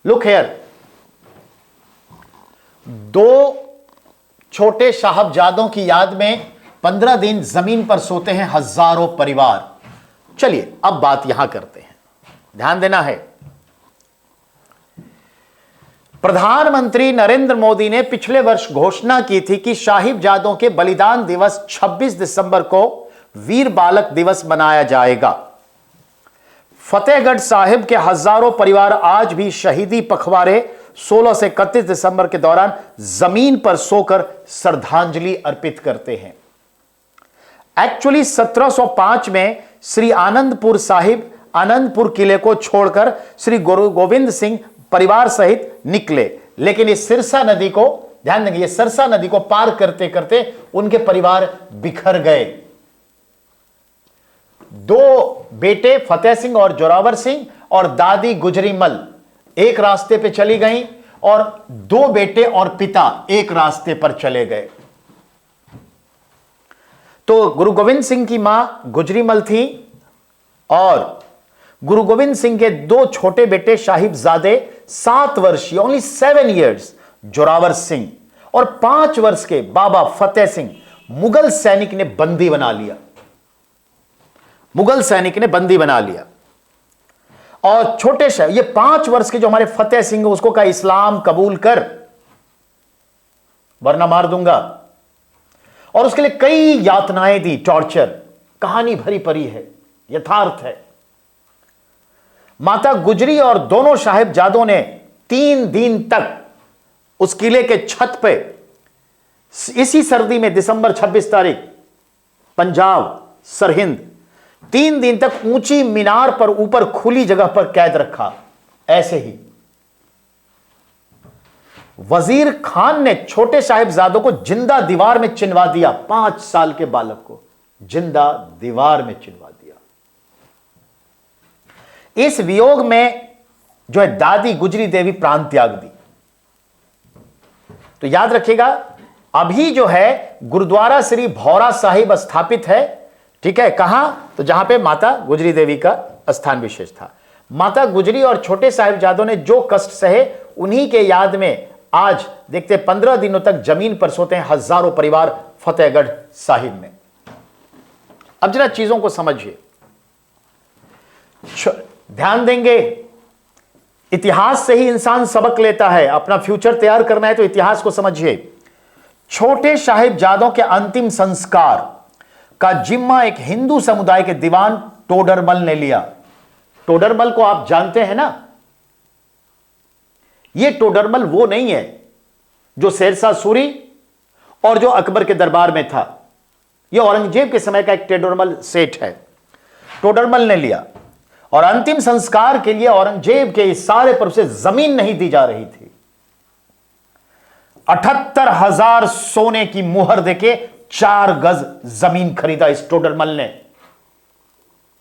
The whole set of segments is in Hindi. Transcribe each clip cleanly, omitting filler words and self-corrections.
लुक हेयर, दो छोटे साहबजादों की याद में 15 दिन जमीन पर सोते हैं हजारों परिवार। चलिए अब बात यहां करते हैं, ध्यान देना है। प्रधानमंत्री नरेंद्र मोदी ने पिछले वर्ष घोषणा की थी कि साहिबजादों के बलिदान दिवस 26 दिसंबर को वीर बालक दिवस मनाया जाएगा। फतेहगढ़ साहिब के हजारों परिवार आज भी शहीदी पखवाड़े 16 से 31 दिसंबर के दौरान जमीन पर सोकर श्रद्धांजलि अर्पित करते हैं। एक्चुअली 1705 में श्री आनंदपुर साहिब आनंदपुर किले को छोड़कर श्री गुरु गोविंद सिंह परिवार सहित निकले, लेकिन इस सिरसा नदी को, ध्यान देंगे, ये सरसा नदी को पार करते करते उनके परिवार बिखर गए। दो बेटे फतेह सिंह और जोरावर सिंह और दादी गुजरीमल एक रास्ते पे चली गईं और दो बेटे और पिता एक रास्ते पर चले गए। तो गुरु गोविंद सिंह की मां गुजरीमल थी और गुरु गोविंद सिंह के दो छोटे बेटे साहिबजादे 7 वर्षीय, ओनली 7 इयर्स, जोरावर सिंह और 5 वर्ष के बाबा फतेह सिंह मुगल सैनिक ने बंदी बना लिया। मुगल सैनिक ने बंदी बना लिया और छोटे ये 5 वर्ष के जो हमारे फतेह सिंह, उसको कहा इस्लाम कबूल कर वरना मार दूंगा, और उसके लिए कई यातनाएं दी, टॉर्चर। कहानी भरी पड़ी है, यथार्थ है। माता गुजरी और दोनों साहिबजादों ने 3 दिन तक उस किले के छत पे, इसी सर्दी में दिसंबर 26 तारीख, पंजाब सरहिंद, 3 दिन तक ऊंची मीनार पर ऊपर खुली जगह पर कैद रखा। ऐसे ही वजीर खान ने छोटे साहिबजादों को जिंदा दीवार में चिनवा दिया। 5 साल के बालक को जिंदा दीवार में चिनवा दिया। इस वियोग में जो है दादी गुजरी देवी प्राण त्याग दी। तो याद रखिएगा, अभी जो है गुरुद्वारा श्री भौरा साहिब स्थापित है, ठीक है, कहां? तो जहां पे माता गुजरी देवी का स्थान विशेष था। माता गुजरी और छोटे साहिबजादों ने जो कष्ट सहे, उन्हीं के याद में आज देखते 15 दिनों तक जमीन पर सोते हैं हजारों परिवार फतेहगढ़ साहिब में। अब जरा चीजों को समझिए, ध्यान देंगे। इतिहास से ही इंसान सबक लेता है। अपना फ्यूचर तैयार करना है तो इतिहास को समझिए। छोटे साहिबजादों के अंतिम संस्कार का जिम्मा एक हिंदू समुदाय के दीवान टोडरमल ने लिया। टोडरमल को आप जानते हैं ना? यह टोडरमल वो नहीं है जो शेरशाह सूरी और जो अकबर के दरबार में था। यह औरंगजेब के समय का एक टोडरमल सेठ है। टोडरमल ने लिया और अंतिम संस्कार के लिए औरंगजेब के इस सारे पर उसे जमीन नहीं दी जा रही थी। 78,000 सोने की मुहर देके 4 गज जमीन खरीदा इस टोडरमल ने।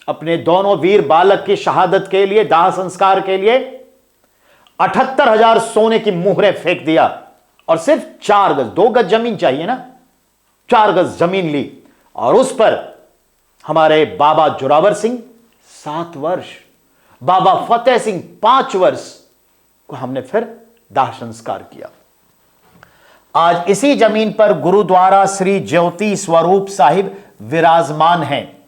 अपने दोनों वीर बालक की शहादत के लिए, दाह संस्कार के लिए 78,000 सोने की मुहरें फेंक दिया और सिर्फ 4 गज, 2 गज जमीन चाहिए ना, 4 गज जमीन ली और उस पर हमारे बाबा जोरावर सिंह 7 वर्ष, बाबा फतेह सिंह 5 वर्ष को हमने फिर दाह संस्कार किया। आज इसी जमीन पर गुरुद्वारा श्री ज्योति स्वरूप साहिब विराजमान हैं।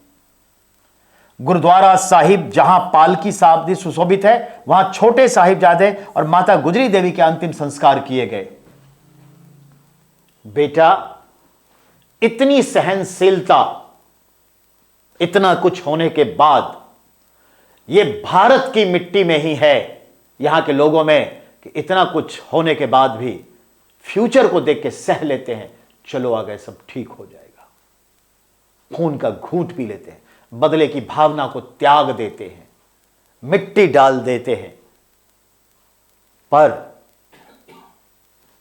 गुरुद्वारा साहिब जहां पालकी साहब सुशोभित है, वहां छोटे साहिबजादे और माता गुजरी देवी के अंतिम संस्कार किए गए। बेटा, इतनी सहनशीलता, इतना कुछ होने के बाद, यह भारत की मिट्टी में ही है, यहां के लोगों में, कि इतना कुछ होने के बाद भी फ्यूचर को देख के सह लेते हैं, चलो आ गए, सब ठीक हो जाएगा। खून का घूंट पी लेते हैं, बदले की भावना को त्याग देते हैं, मिट्टी डाल देते हैं। पर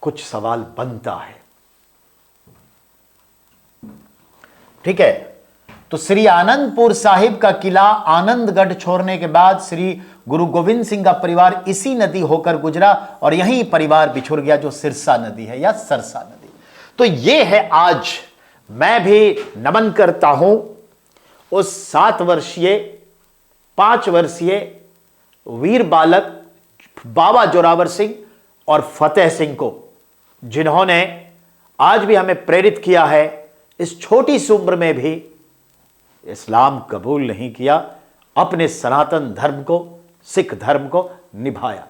कुछ सवाल बनता है, ठीक है? तो श्री आनंदपुर साहिब का किला आनंदगढ़ छोड़ने के बाद श्री गुरु गोविंद सिंह का परिवार इसी नदी होकर गुजरा और यही परिवार बिछुड़ गया, जो सिरसा नदी है या सरसा नदी। तो यह है, आज मैं भी नमन करता हूं उस 7 वर्षीय 5 वर्षीय वीर बालक बाबा जोरावर सिंह और फतेह सिंह को, जिन्होंने आज भी हमें प्रेरित किया है, इस छोटी सी उम्र में भी इस्लाम कबूल नहीं किया, अपने सनातन धर्म को, सिख धर्म को निभाया।